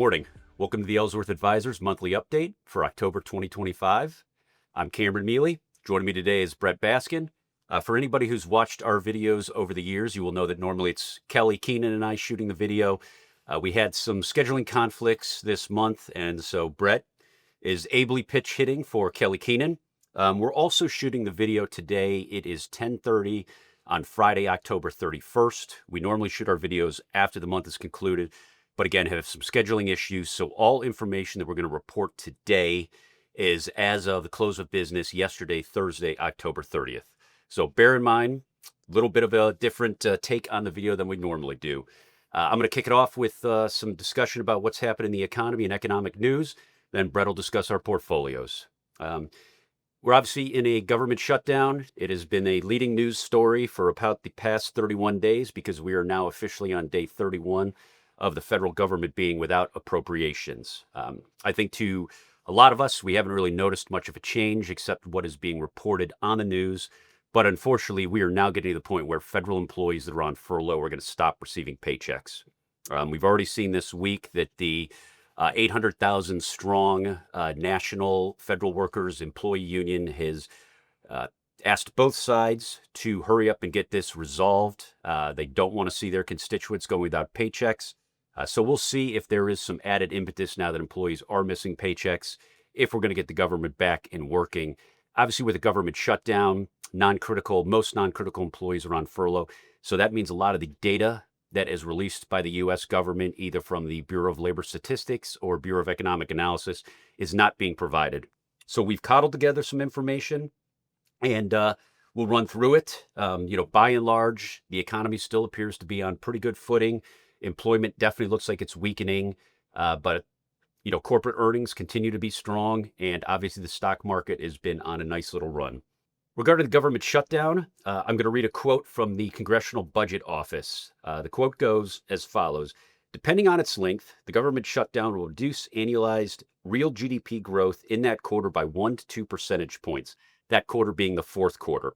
morning. Welcome to the Ellsworth Advisors monthly update for October 2025. I'm Cameron Mealy. Joining me today is Brett Baskin. For anybody who's watched our videos over the years, you will know that normally it's Kelly Keenan and I shooting the video. We had some scheduling conflicts this month, and so Brett is ably pitch hitting for Kelly Keenan. We're also shooting the video today. It is 10:30 on Friday, October 31st. We normally shoot our videos after the month is concluded, but again, have some scheduling issues. So all information that we're going to report today is as of the close of business yesterday, Thursday, October 30th. So bear in mind, a little bit of a different take on the video than we normally do. I'm going to kick it off with some discussion about what's happened in the economy and economic news. Then Brett will discuss our portfolios. We're obviously in a government shutdown. It has been a leading news story for about the past 31 days because we are now officially on day 31 of the federal government being without appropriations. I think to a lot of us, we haven't really noticed much of a change except what is being reported on the news. But unfortunately, we are now getting to the point where federal employees that are on furlough are going to stop receiving paychecks. We've already seen this week that the 800,000 strong National Federal Workers Employee Union has asked both sides to hurry up and get this resolved. They don't want to see their constituents going without paychecks. So we'll see if there is some added impetus now that employees are missing paychecks, if we're going to get the government back and working. Obviously, with the government shutdown, most non-critical employees are on furlough. So that means a lot of the data that is released by the U.S. government, either from the Bureau of Labor Statistics or Bureau of Economic Analysis, is not being provided. So we've cobbled together some information, and we'll run through it. By and large, the economy still appears to be on pretty good footing. Employment definitely looks like it's weakening, but corporate earnings continue to be strong, and obviously the stock market has been on a nice little run. Regarding the government shutdown, I'm going to read a quote from the Congressional Budget Office. The quote goes as follows: "Depending on its length, the government shutdown will reduce annualized real GDP growth in that quarter by 1 to 2 percentage points, that quarter being the fourth quarter.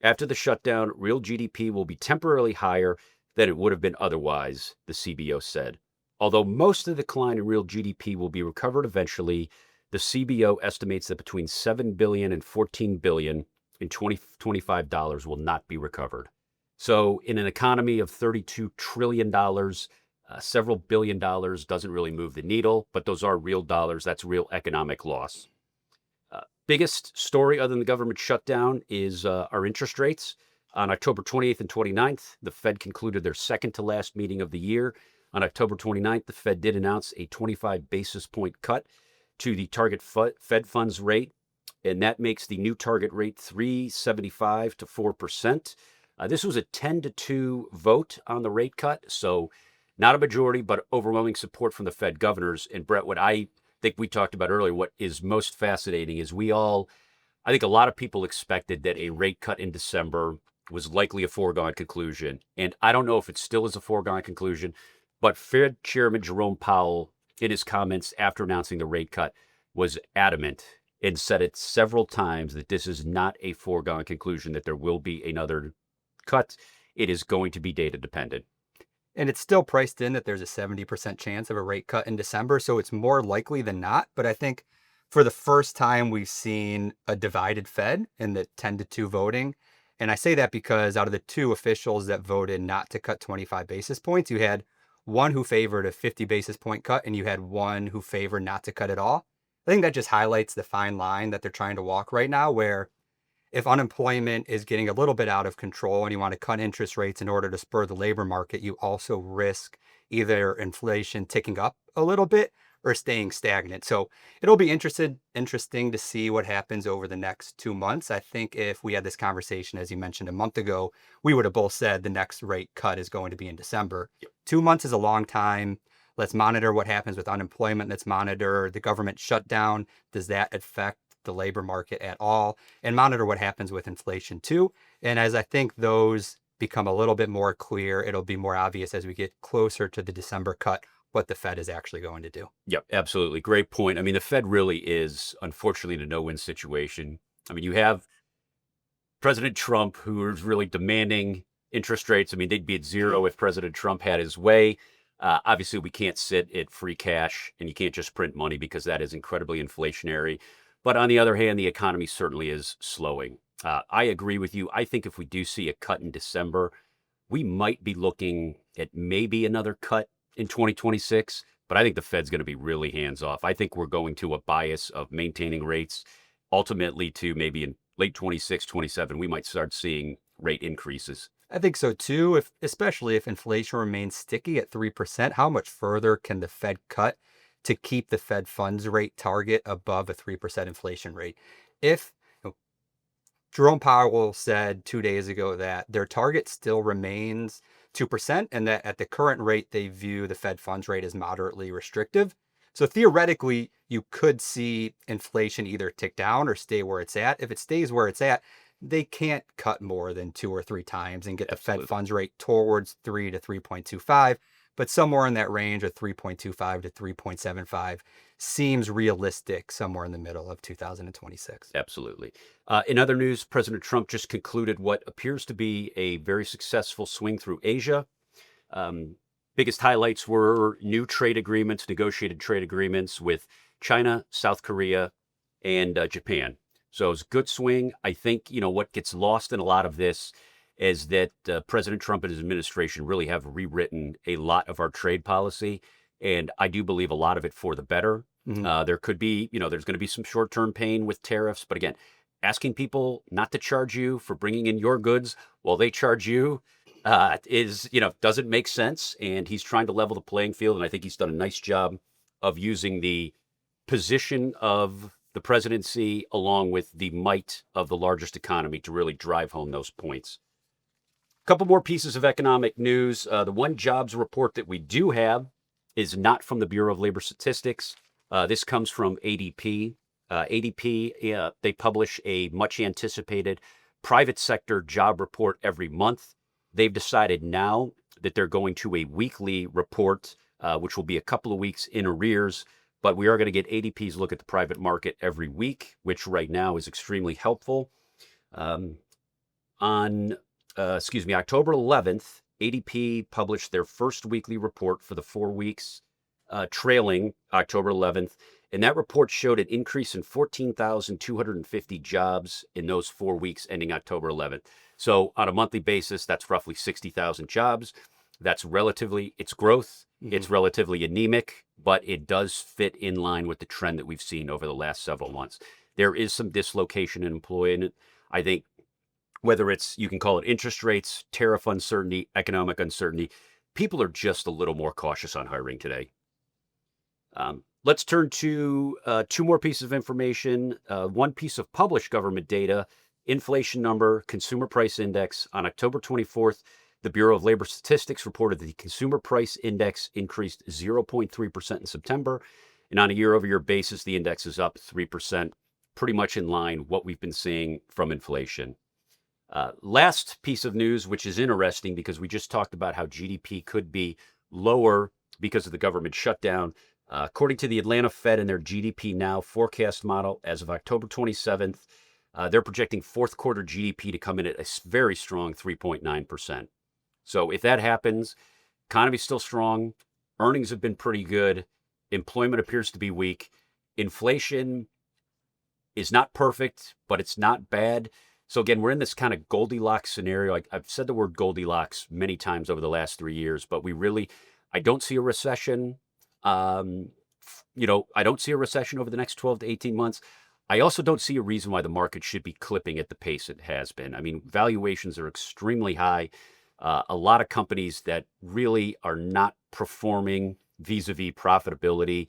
After the shutdown, real GDP will be temporarily higher than it would have been otherwise," the CBO said. Although most of the decline in real GDP will be recovered eventually, the CBO estimates that between $7 billion and $14 billion in 2025 dollars will not be recovered. So in an economy of $32 trillion, several billion dollars doesn't really move the needle, but those are real dollars. That's real economic loss. Biggest story other than the government shutdown is our interest rates. On October 28th and 29th, the Fed concluded their second to last meeting of the year. On October 29th, the Fed did announce a 25 basis point cut to the target Fed funds rate, and that makes the new target rate 3.75 to 4%. This was a 10-2 vote on the rate cut, so not a majority, but overwhelming support from the Fed governors. And Brett, what I think we talked about earlier, what is most fascinating is I think a lot of people expected that a rate cut in December was likely a foregone conclusion. And I don't know if it still is a foregone conclusion, but Fed Chairman Jerome Powell, in his comments after announcing the rate cut, was adamant and said it several times that this is not a foregone conclusion, that there will be another cut. It is going to be data dependent. And it's still priced in that there's a 70% chance of a rate cut in December, so it's more likely than not. But I think for the first time, we've seen a divided Fed in the 10-2 voting. And I say that because out of the two officials that voted not to cut 25 basis points, you had one who favored a 50 basis point cut, and you had one who favored not to cut at all. I think that just highlights the fine line that they're trying to walk right now, where if unemployment is getting a little bit out of control and you want to cut interest rates in order to spur the labor market, you also risk either inflation ticking up a little bit or staying stagnant. So it'll be interesting to see what happens over the next 2 months. I think if we had this conversation, as you mentioned a month ago, we would have both said the next rate cut is going to be in December. Yep. 2 months is a long time. Let's monitor what happens with unemployment. Let's monitor the government shutdown. Does that affect the labor market at all? And monitor what happens with inflation too. And as I think those become a little bit more clear, it'll be more obvious as we get closer to the December cut what the Fed is actually going to do. Yep, absolutely. Great point. I mean, the Fed really is, unfortunately, in a no-win situation. I mean, you have President Trump, who is really demanding interest rates. I mean, they'd be at zero if President Trump had his way. Obviously, we can't sit at free cash and you can't just print money because that is incredibly inflationary. But on the other hand, the economy certainly is slowing. I agree with you. I think if we do see a cut in December, we might be looking at maybe another cut in 2026, but I think the Fed's going to be really hands off. I think we're going to a bias of maintaining rates ultimately to maybe in late 26, 27, we might start seeing rate increases. I think so too, if especially if inflation remains sticky at 3%, how much further can the Fed cut to keep the Fed funds rate target above a 3% inflation rate? If you know, Jerome Powell said 2 days ago that their target still remains 2%, and that at the current rate, they view the Fed funds rate as moderately restrictive. So theoretically, you could see inflation either tick down or stay where it's at. If it stays where it's at, they can't cut more than 2 or 3 times and get the Fed Absolutely. funds rate towards 3 to 3.25, but somewhere in that range of 3.25 to 3.75 seems realistic somewhere in the middle of 2026. Absolutely. In other news, President Trump just concluded what appears to be a very successful swing through Asia. Um, Biggest highlights were new trade agreements, negotiated trade agreements with China, South Korea, and Japan. So it was a good swing. I think, what gets lost in a lot of this is that President Trump and his administration really have rewritten a lot of our trade policy. And I do believe a lot of it for the better. Mhm. There could be, there's going to be some short term pain with tariffs. But again, asking people not to charge you for bringing in your goods while they charge you doesn't make sense. And he's trying to level the playing field. And I think he's done a nice job of using the position of the presidency along with the might of the largest economy to really drive home those points. A couple more pieces of economic news. The one jobs report that we do have is not from the Bureau of Labor Statistics. This comes from ADP. ADP, they publish a much anticipated private sector job report every month. They've decided now that they're going to a weekly report, which will be a couple of weeks in arrears. But we are going to get ADP's look at the private market every week, which right now is extremely helpful. On October 11th, ADP published their first weekly report for the 4 weeks trailing October 11th. And that report showed an increase in 14,250 jobs in those 4 weeks ending October 11th. So on a monthly basis, that's roughly 60,000 jobs. It's growth. It's relatively anemic, but it does fit in line with the trend that we've seen over the last several months. There is some dislocation in employment. I think whether you can call it interest rates, tariff uncertainty, economic uncertainty, people are just a little more cautious on hiring today. Let's turn to two more pieces of information. One piece of published government data, inflation number, consumer price index. On October 24th, the Bureau of Labor Statistics reported that the consumer price index increased 0.3% in September. And on a year-over-year basis, the index is up 3%, pretty much in line what we've been seeing from inflation. Last piece of news, which is interesting because we just talked about how GDP could be lower because of the government shutdown. According to the Atlanta Fed and their GDP Now forecast model, as of October 27th, they're projecting fourth quarter GDP to come in at a very strong 3.9%. So if that happens, economy's still strong, earnings have been pretty good, employment appears to be weak, inflation is not perfect, but it's not bad. So again, we're in this kind of Goldilocks scenario. I've said the word Goldilocks many times over the last 3 years, but I don't see a recession. I don't see a recession over the next 12 to 18 months. I also don't see a reason why the market should be clipping at the pace it has been. I mean, valuations are extremely high. A lot of companies that really are not performing vis-a-vis profitability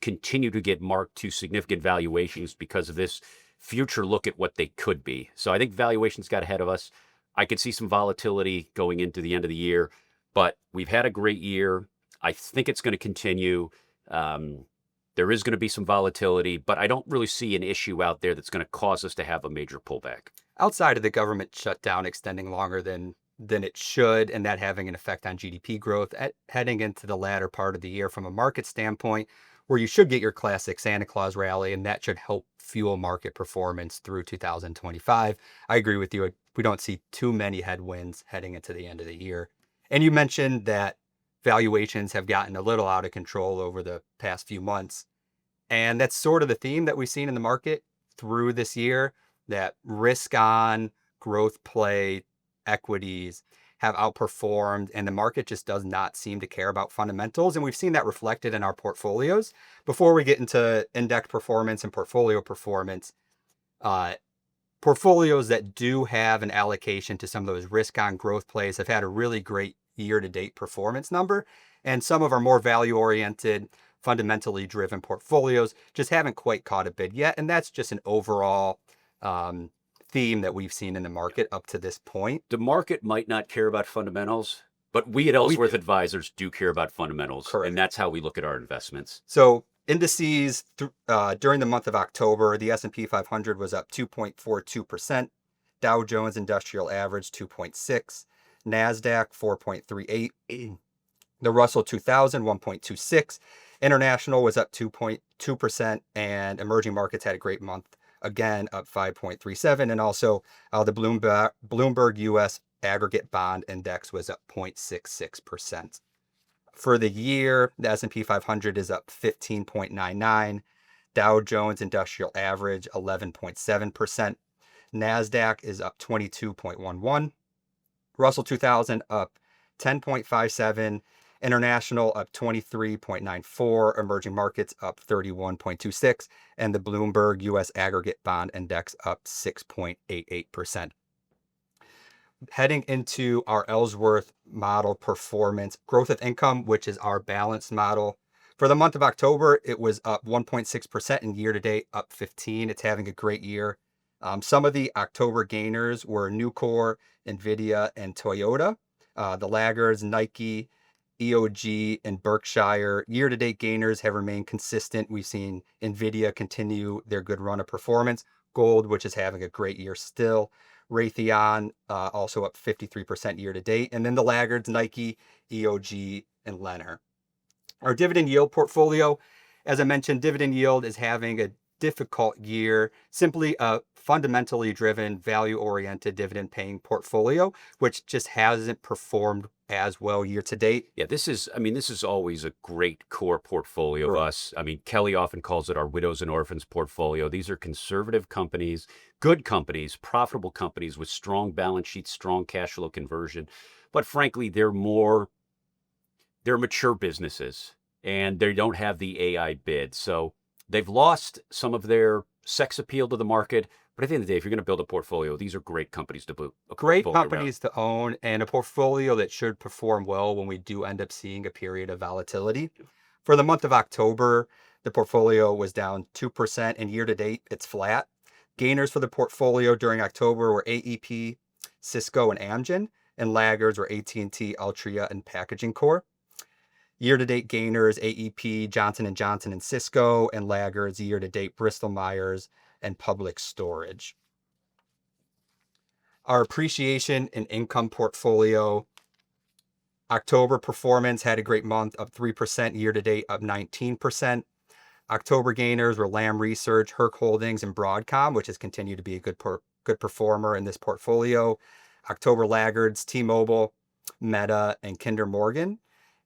continue to get marked to significant valuations because of this future look at what they could be. So I think valuations got ahead of us. I could see some volatility going into the end of the year, but we've had a great year. I think it's going to continue. There is going to be some volatility, but I don't really see an issue out there that's going to cause us to have a major pullback. Outside of the government shutdown extending longer than it should, and that having an effect on GDP growth heading into the latter part of the year from a market standpoint, where you should get your classic Santa Claus rally, and that should help fuel market performance through 2025. I agree with you. We don't see too many headwinds heading into the end of the year. And you mentioned that valuations have gotten a little out of control over the past few months. And that's sort of the theme that we've seen in the market through this year, that risk on growth play equities have outperformed, and the market just does not seem to care about fundamentals. And we've seen that reflected in our portfolios. Before we get into index performance and portfolio performance, uh, portfolios that do have an allocation to some of those risk on growth plays have had a really great year to date performance number. And some of our more value oriented, fundamentally driven portfolios just haven't quite caught a bid yet. And that's just an overall theme that we've seen in the market up to this point. The market might not care about fundamentals, but we at Ellsworth Advisors do care about fundamentals. Correct. And that's how we look at our investments. So indices during the month of October, the S&P 500 was up 2.42%, Dow Jones Industrial Average 2.6, NASDAQ 4.38, the Russell 2000 1.26, International was up 2.2%, and emerging markets had a great month, again up 5.37, and also the Bloomberg US Aggregate Bond Index was up 0.66%. For the year, the S&P 500 is up 15.99, Dow Jones Industrial Average 11.7%, NASDAQ is up 22.11, Russell 2000 up 10.57, International up 23.94, emerging markets up 31.26, and the Bloomberg US Aggregate Bond Index up 6.88%. Heading into our Ellsworth model performance, growth of income, which is our balanced model. For the month of October, it was up 1.6%, and year to date up 15%. It's having a great year. Some of the October gainers were Nucor, Nvidia, and Toyota. The laggards, Nike, EOG, and Berkshire. Year-to-date gainers have remained consistent. We've seen Nvidia continue their good run of performance. Gold, which is having a great year still. Raytheon, also up 53% year-to-date. And then the laggards, Nike, EOG, and Lennar. Our dividend yield portfolio, as I mentioned, dividend yield is having a difficult year, simply a fundamentally driven, value-oriented dividend-paying portfolio, which just hasn't performed as well year to date. Yeah, this is always a great core portfolio of us. I mean, Kelly often calls it our widows and orphans portfolio. These are conservative companies, good companies, profitable companies with strong balance sheets, strong cash flow conversion. But frankly, they're mature businesses and they don't have the AI bid. So they've lost some of their sex appeal to the market. But at the end of the day, if you're going to build a portfolio, these are great companies to build. Great companies to own, and a portfolio that should perform well when we do end up seeing a period of volatility. For the month of October, the portfolio was down 2%, and year to date, it's flat. Gainers for the portfolio during October were AEP, Cisco, and Amgen, and laggards were AT&T, Altria, and Packaging Corp. Year-to-date gainers, AEP, Johnson & Johnson, and Cisco, and laggards year-to-date, Bristol-Myers, and Public Storage. Our appreciation and income portfolio, October performance had a great month, up 3%, year-to-date up 19%. October gainers were Lam Research, Herc Holdings, and Broadcom, which has continued to be a good performer in this portfolio. October laggards, T-Mobile, Meta, and Kinder Morgan.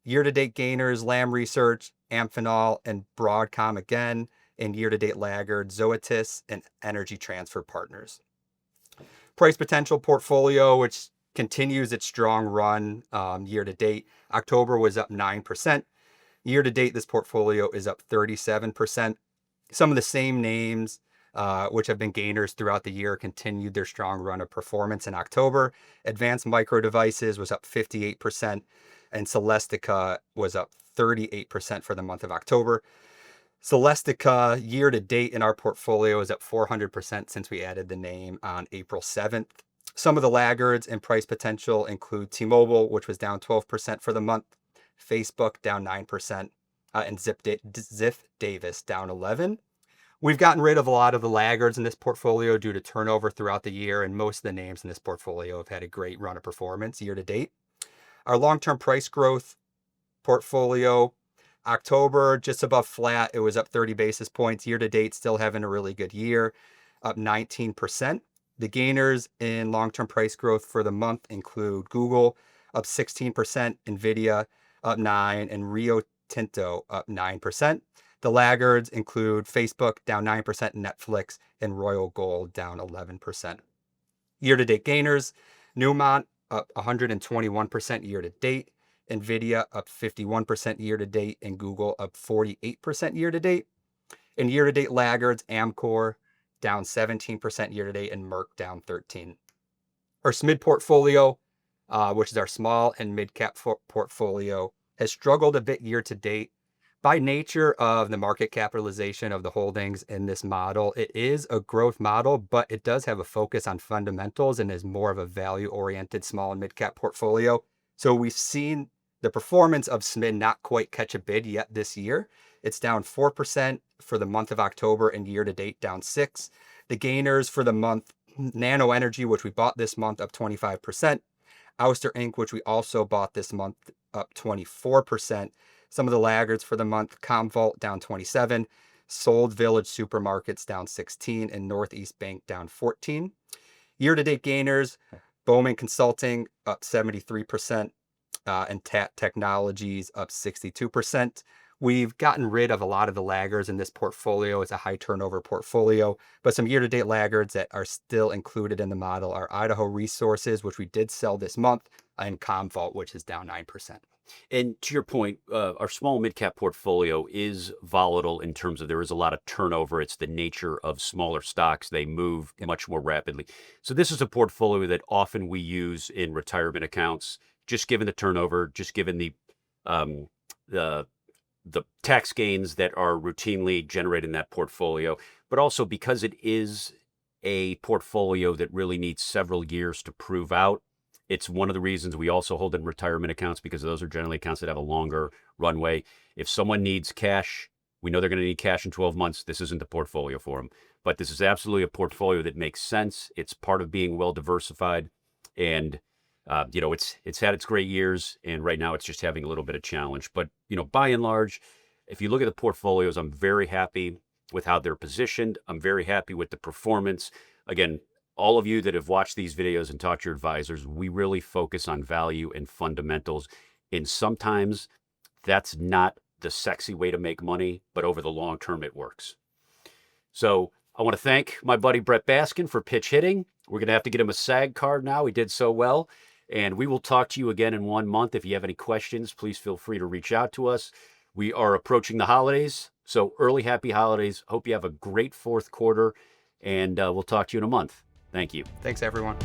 Year-to-date gainers, Lam Research, Amphenol, and Broadcom again. And year-to-date laggards, Zoetis, and Energy Transfer Partners. Price potential portfolio, which continues its strong run year-to-date. October was up 9%. Year-to-date, this portfolio is up 37%. Some of the same names, which have been gainers throughout the year, continued their strong run of performance in October. Advanced Micro Devices was up 58%. And Celestica was up 38% for the month of October. Celestica year-to-date in our portfolio is up 400% since we added the name on April 7th. Some of the laggards and price potential include T-Mobile, which was down 12% for the month, Facebook down 9%, and Ziff Davis down 11%. We've gotten rid of a lot of the laggards in this portfolio due to turnover throughout the year, and most of the names in this portfolio have had a great run of performance year-to-date. Our long-term price growth portfolio, October just above flat. It was up 30 basis points. Year-to-date, still having a really good year, up 19%. The gainers in long-term price growth for the month include Google, up 16%, Nvidia, up 9%, and Rio Tinto up 9%. The laggards include Facebook down 9%, Netflix, and Royal Gold down 11%. Year-to-date gainers, Newmont up 121% year-to-date, NVIDIA up 51% year-to-date, and Google up 48% year-to-date. And year-to-date laggards, Amcor down 17% year-to-date, and Merck down 13%. Our SMID portfolio, which is our small and mid-cap portfolio, has struggled a bit year-to-date. By nature of the market capitalization of the holdings in this model, it is a growth model, but it does have a focus on fundamentals and is more of a value-oriented small and mid-cap portfolio. So we've seen the performance of SMID not quite catch a bid yet this year. It's down 4% for the month of October, and year-to-date down 6%. The gainers for the month, Nano Energy, which we bought this month, up 25%. Ouster Inc., which we also bought this month, up 24%. Some of the laggards for the month, Commvault down 27%, Sold Village Supermarkets down 16%, and Northeast Bank down 14%. Year-to-date gainers, Bowman Consulting up 73%, and TAT Technologies up 62%. We've gotten rid of a lot of the laggards in this portfolio. It's a high turnover portfolio, but some year-to-date laggards that are still included in the model are Idaho Resources, which we did sell this month, and Commvault, which is down 9%. And to your point, our small mid-cap portfolio is volatile in terms of there is a lot of turnover. It's the nature of smaller stocks. They move much more rapidly. So this is a portfolio that often we use in retirement accounts, just given the turnover, just given the tax gains that are routinely generated in that portfolio, but also because it is a portfolio that really needs several years to prove out. It's one of the reasons we also hold in retirement accounts, because those are generally accounts that have a longer runway. If someone needs cash, we know they're going to need cash in 12 months. This isn't the portfolio for them. But this is absolutely a portfolio that makes sense. It's part of being well diversified. And, it's had its great years. And right now it's just having a little bit of challenge. But, by and large, if you look at the portfolios, I'm very happy with how they're positioned. I'm very happy with the performance. Again, all of you that have watched these videos and talked to your advisors, we really focus on value and fundamentals. And sometimes that's not the sexy way to make money, but over the long term, it works. So I want to thank my buddy Brett Baskin for pitch hitting. We're going to have to get him a SAG card now. He did so well. And we will talk to you again in 1 month. If you have any questions, please feel free to reach out to us. We are approaching the holidays. So early happy holidays. Hope you have a great fourth quarter. And we'll talk to you in a month. Thank you. Thanks, everyone.